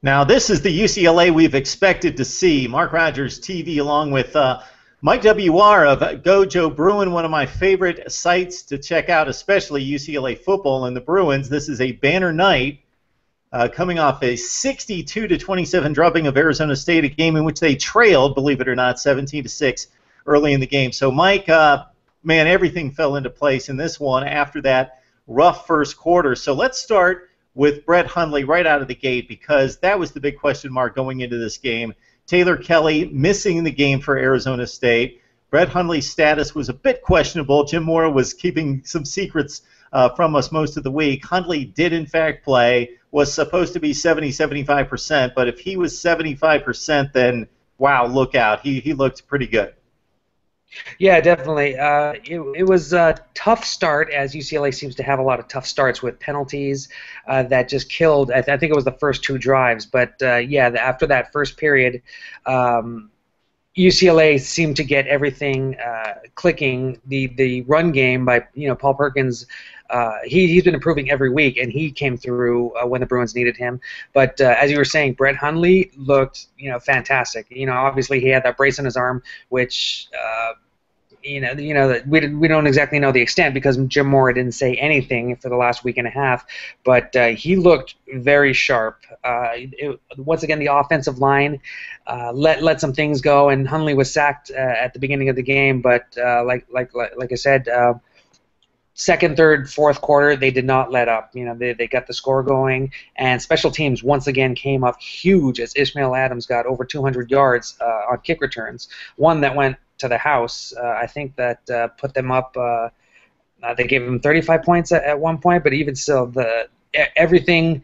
Now, this is the UCLA we've expected to see. Mark Rogers TV along with Mike WR of Gojo Bruin, one of my favorite sites to check out, especially UCLA football and the Bruins. This is a banner night coming off a 62-27 drubbing of Arizona State, a game in which they trailed, believe it or not, 17-6 early in the game. So, Mike, man, everything fell into place in this one after that rough first quarter. So let's start with Brett Hundley right out of the gate, because that was the big question mark going into this game. Taylor Kelly missing the game for Arizona State. Brett Hundley's status was a bit questionable. Jim Mora was keeping some secrets from us most of the week. Hundley did, in fact, play, was supposed to be 70-75%, but if he was 75%, then, wow, look out. He looked pretty good. Yeah, definitely. It was a tough start, as UCLA seems to have a lot of tough starts with penalties that just killed. I think it was the first two drives. But, yeah, after that first period, UCLA seemed to get everything clicking. The run game by Paul Perkins, he's been improving every week, and he came through when the Bruins needed him. But as you were saying, Brett Hundley looked fantastic. Obviously he had that brace on his arm, which we don't exactly know the extent because Jim Mora didn't say anything for the last week and a half. But he looked very sharp. Once again, the offensive line let some things go, and Hundley was sacked at the beginning of the game. But like I said. Second, third, fourth quarter, they did not let up. They got the score going, and special teams once again came up huge as Ishmael Adams got over 200 yards on kick returns. One that went to the house. I think that put them up. They gave him 35 points at one point, but even still, everything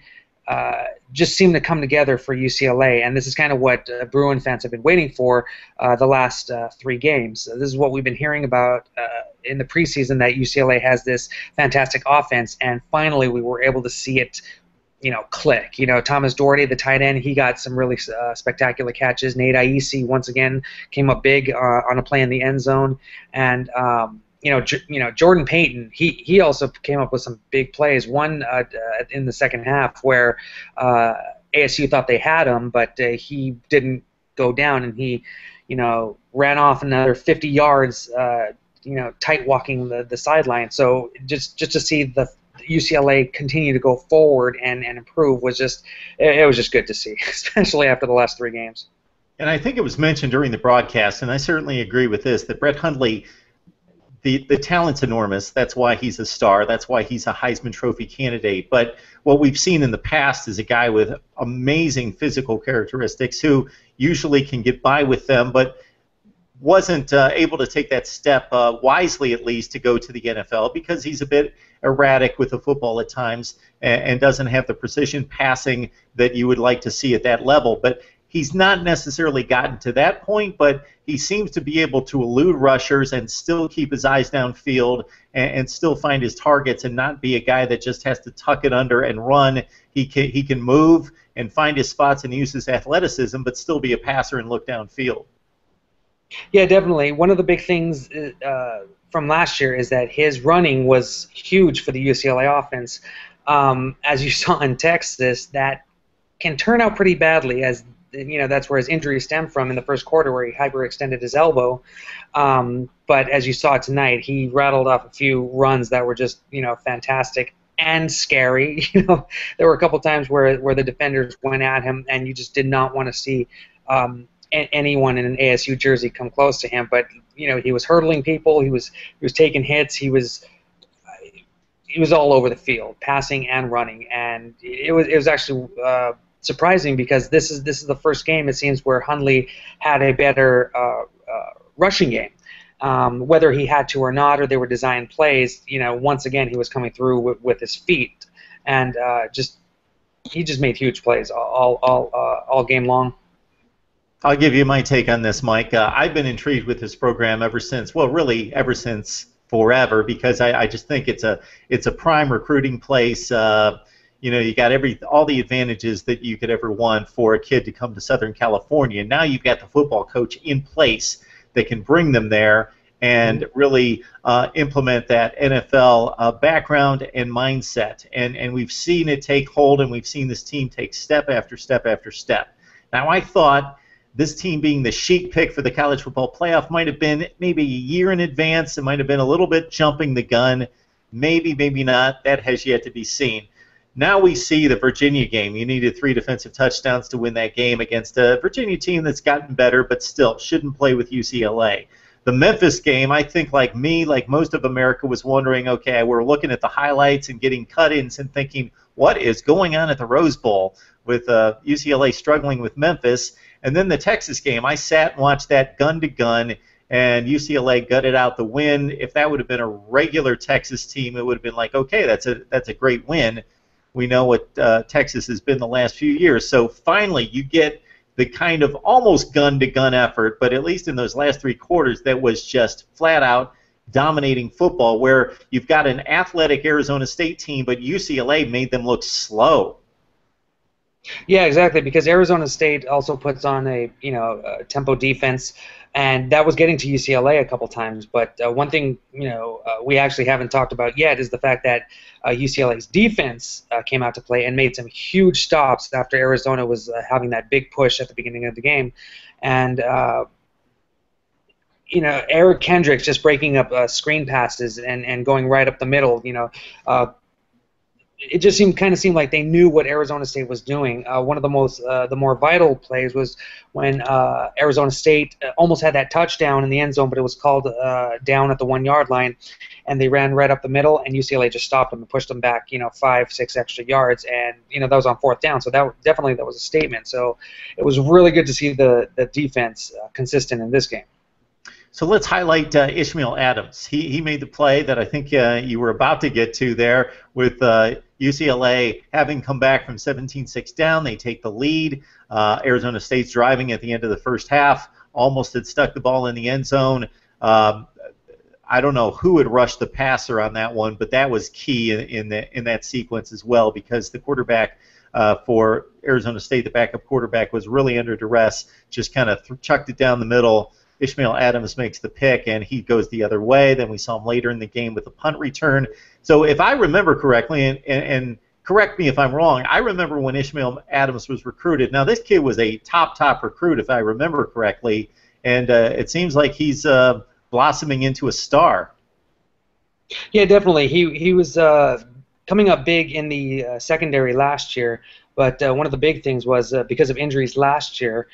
just seemed to come together for UCLA, and this is kind of what Bruin fans have been waiting for the last 3 games. This is what we've been hearing about in the preseason, that UCLA has this fantastic offense, and finally we were able to see it click. Thomas Doherty, the tight end, he got some really spectacular catches. Nate Aisi once again came up big on a play in the end zone, and Jordan Payton, he also came up with some big plays. One in the second half where ASU thought they had him, but he didn't go down, and he ran off another 50 yards. Tight walking the sideline. So just to see the UCLA continue to go forward and improve was just good to see, especially after the last 3 games. And I think it was mentioned during the broadcast, and I certainly agree with this, that Brett Hundley, the talent's enormous. That's why he's a star. That's why he's a Heisman Trophy candidate. But what we've seen in the past is a guy with amazing physical characteristics who usually can get by with them, but wasn't able to take that step wisely, at least, to go to the NFL because he's a bit erratic with the football at times and doesn't have the precision passing that you would like to see at that level. But he's not necessarily gotten to that point, but he seems to be able to elude rushers and still keep his eyes downfield and still find his targets and not be a guy that just has to tuck it under and run. He can move and find his spots and use his athleticism, but still be a passer and look downfield. Yeah, definitely. One of the big things from last year is that his running was huge for the UCLA offense. As you saw in Texas, that can turn out pretty badly, as that's where his injury stemmed from in the first quarter, where he hyperextended his elbow. But as you saw tonight, he rattled off a few runs that were just fantastic and scary. There were a couple times where the defenders went at him, and you just did not want to see anyone in an ASU jersey come close to him. But he was hurdling people, he was taking hits, he was all over the field, passing and running, and it was actually surprising because this is the first game, it seems, where Hundley had a better rushing game. Whether he had to or not, or they were designed plays, once again he was coming through with his feet, and he just made huge plays all game long. I'll give you my take on this, Mike. I've been intrigued with this program ever since forever, because I just think it's a prime recruiting place. You got all the advantages that you could ever want for a kid to come to Southern California. Now you've got the football coach in place that can bring them there, and really implement that NFL background and mindset. And we've seen it take hold, and we've seen this team take step after step after step. Now, I thought this team being the sheet pick for the college football playoff might have been maybe a year in advance. It might have been a little bit jumping the gun. Maybe, maybe not. That has yet to be seen. Now we see the Virginia game. You needed 3 defensive touchdowns to win that game against a Virginia team that's gotten better, but still shouldn't play with UCLA. The Memphis game, I think like me, like most of America, was wondering, okay, we're looking at the highlights and getting cut-ins and thinking, what is going on at the Rose Bowl with UCLA struggling with Memphis? And then the Texas game, I sat and watched that gun-to-gun, and UCLA gutted out the win. If that would have been a regular Texas team, it would have been like, okay, that's a great win. We know what Texas has been the last few years. So finally, you get the kind of almost gun-to-gun effort, but at least in those last 3 quarters, that was just flat-out dominating football, where you've got an athletic Arizona State team, but UCLA made them look slow. Yeah, exactly, because Arizona State also puts on a tempo defense, and that was getting to UCLA a couple times. But one thing we actually haven't talked about yet is the fact that UCLA's defense came out to play and made some huge stops after Arizona was having that big push at the beginning of the game, and Eric Kendricks just breaking up screen passes and going right up the middle. It just seemed like they knew what Arizona State was doing. One of the more vital plays was when Arizona State almost had that touchdown in the end zone, but it was called down at the 1-yard line, and they ran right up the middle, and UCLA just stopped them and pushed them back, 5-6 extra yards, and that was on 4th down. So that was a statement. So it was really good to see the defense consistent in this game. So let's highlight Ishmael Adams. He made the play that I think you were about to get to there with UCLA having come back from 17-6 down. They take the lead. Arizona State's driving at the end of the first half. Almost had stuck the ball in the end zone. I don't know who had rushed the passer on that one, but that was key in that sequence as well, because the quarterback for Arizona State, the backup quarterback, was really under duress, just kind of chucked it down the middle. Ishmael Adams makes the pick, and he goes the other way. Then we saw him later in the game with a punt return. So if I remember correctly, and correct me if I'm wrong, I remember when Ishmael Adams was recruited. Now, this kid was a top recruit, if I remember correctly, and it seems like he's blossoming into a star. Yeah, definitely. He was coming up big in the secondary last year, but one of the big things was because of injuries last year,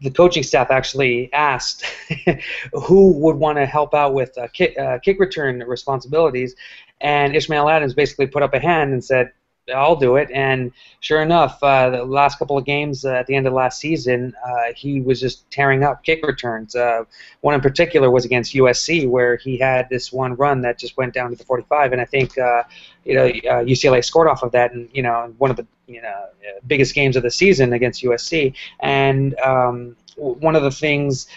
the coaching staff actually asked who would want to help out with kick return responsibilities, and Ishmael Adams basically put up a hand and said, I'll do it. And sure enough, the last couple of games at the end of last season, he was just tearing up kick returns. One in particular was against USC, where he had this one run that just went down to the 45, and I think UCLA scored off of that, and one of the biggest games of the season against USC. And one of the things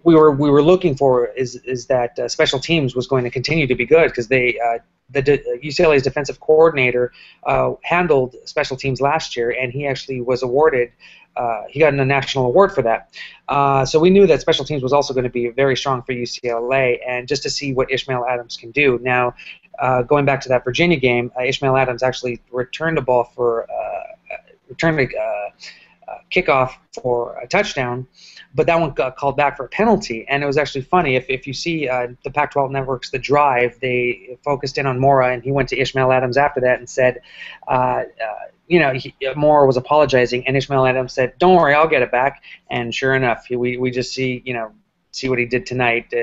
we were looking for is that special teams was going to continue to be good, because UCLA's defensive coordinator handled special teams last year, and he actually was awarded. He got a national award for that. So we knew that special teams was also going to be very strong for UCLA, and just to see what Ishmael Adams can do. Now, going back to that Virginia game, Ishmael Adams actually returned the ball for kickoff for a touchdown, but that one got called back for a penalty. And it was actually funny, if you see the Pac-12 Network's The Drive, they focused in on Mora, and he went to Ishmael Adams after that and said, Mora was apologizing, and Ishmael Adams said, don't worry, I'll get it back. And sure enough, we just see what he did tonight.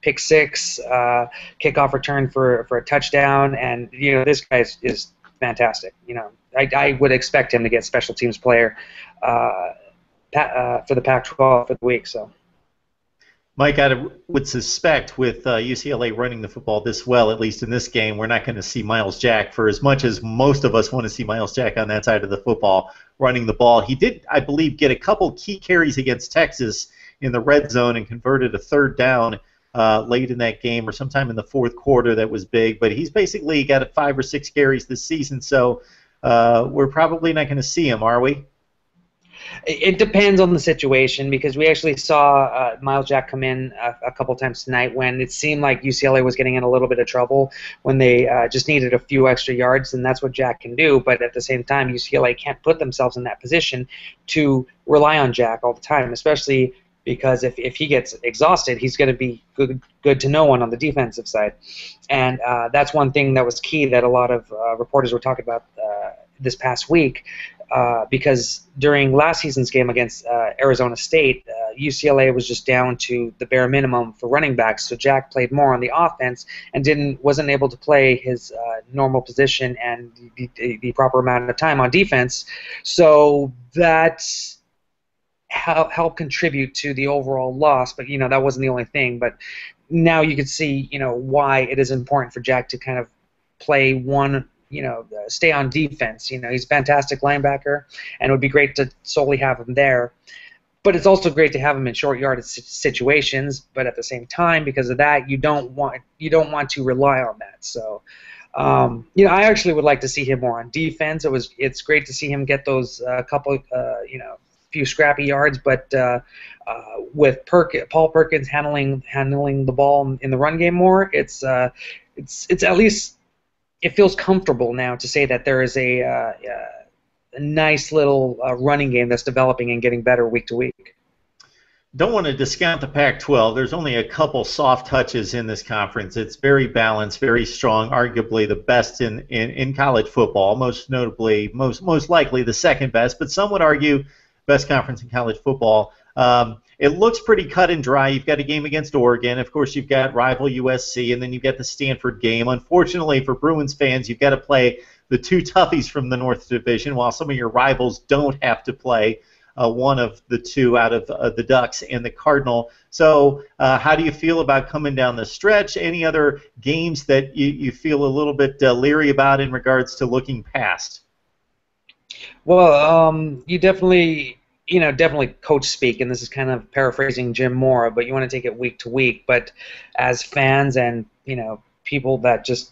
Pick six, kickoff return for a touchdown, and this guy is fantastic. I would expect him to get special teams player for the Pac-12 for the week. So, Mike, I would suspect with UCLA running the football this well, at least in this game, we're not going to see Miles Jack, for as much as most of us want to see Miles Jack on that side of the football running the ball. He did, I believe, get a couple key carries against Texas in the red zone and converted a third down late in that game, or sometime in the fourth quarter. That was big, but he's basically got 5 or 6 carries this season, so we're probably not going to see him, are we? It depends on the situation, because we actually saw Miles Jack come in a couple times tonight when it seemed like UCLA was getting in a little bit of trouble, when they just needed a few extra yards, and that's what Jack can do. But at the same time, UCLA can't put themselves in that position to rely on Jack all the time, especially because if he gets exhausted, he's going to be good to no one on the defensive side. And that's one thing that was key that a lot of reporters were talking about this past week, because during last season's game against Arizona State, UCLA was just down to the bare minimum for running backs, so Jack played more on the offense and wasn't able to play his normal position and the proper amount of time on defense. So that help contribute to the overall loss, but that wasn't the only thing. But now you can see why it is important for Jack to kind of play stay on defense. He's a fantastic linebacker, and it would be great to solely have him there. But it's also great to have him in short yardage situations. But at the same time, because of that, you don't want to rely on that. So I actually would like to see him more on defense. It's great to see him get those couple few scrappy yards, but with Paul Perkins handling the ball in the run game more, it's at least it feels comfortable now to say that there is a nice little running game that's developing and getting better week to week. Don't want to discount the Pac-12. There's only a couple soft touches in this conference. It's very balanced, very strong, arguably the best in college football, most notably, most likely the second best, but some would argue best conference in college football. It looks pretty cut and dry. You've got a game against Oregon. Of course, you've got rival USC, and then you've got the Stanford game. Unfortunately for Bruins fans, you've got to play the two toughies from the North Division, while some of your rivals don't have to play one of the two out of the Ducks and the Cardinal. So how do you feel about coming down the stretch? Any other games that you feel a little bit leery about in regards to looking past? Well, you definitely coach speak, and this is kind of paraphrasing Jim Mora, but you want to take it week to week. But as fans and people that just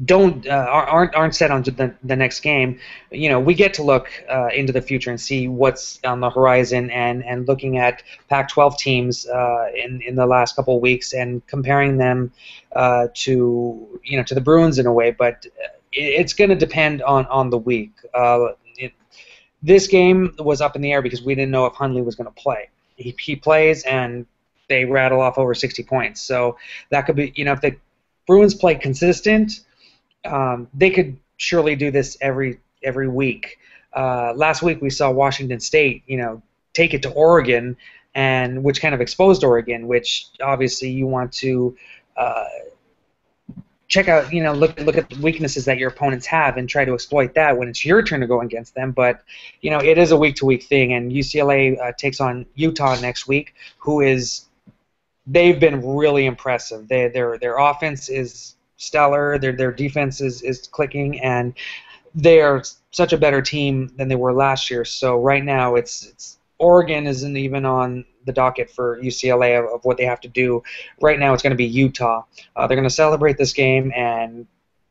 aren't set on the next game, we get to look into the future and see what's on the horizon, and looking at Pac-12 teams in the last couple of weeks and comparing them to the Bruins in a way. But it's going to depend on the week. This game was up in the air because we didn't know if Hundley was going to play. He plays, and they rattle off over 60 points. So that could be, if the Bruins play consistent, they could surely do this every week. Last week we saw Washington State, take it to Oregon, and which kind of exposed Oregon, which obviously you want to check out, look at the weaknesses that your opponents have and try to exploit that when it's your turn to go against them. But it is a week-to-week thing, and UCLA takes on Utah next week, they've been really impressive. Their offense is stellar, their defense is clicking, and they are such a better team than they were last year. So right now it's Oregon isn't even on the docket for UCLA of what they have to do. Right now it's going to be Utah. They're going to celebrate this game and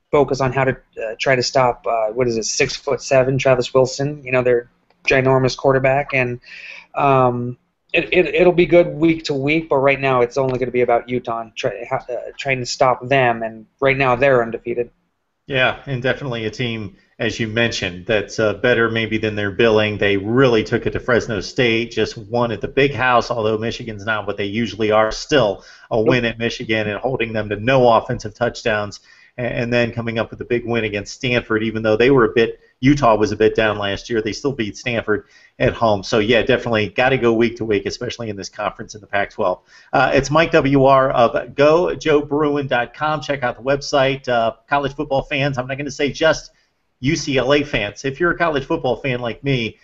focus on how to try to stop 6'7" Travis Wilson, their ginormous quarterback, and it'll be good week to week, but right now it's only going to be about Utah and trying to stop them, and right now they're undefeated. Yeah, and definitely a team, as you mentioned, that's better maybe than their billing. They really took it to Fresno State, just won at the Big House, although Michigan's not what they usually are. Still a win at Michigan and holding them to no offensive touchdowns, and then coming up with a big win against Stanford, even though Utah was a bit down last year. They still beat Stanford at home. So, yeah, definitely got to go week to week, especially in this conference in the Pac-12. It's Mike W.R. of GoJoeBruin.com. Check out the website. College football fans, I'm not going to say just UCLA fans. If you're a college football fan like me,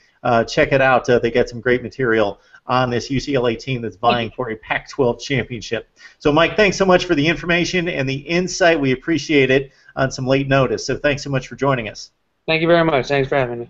check it out. They got some great material on this UCLA team that's vying for a Pac-12 championship. So, Mike, thanks so much for the information and the insight. We appreciate it on some late notice. So thanks so much for joining us. Thank you very much. Thanks for having me.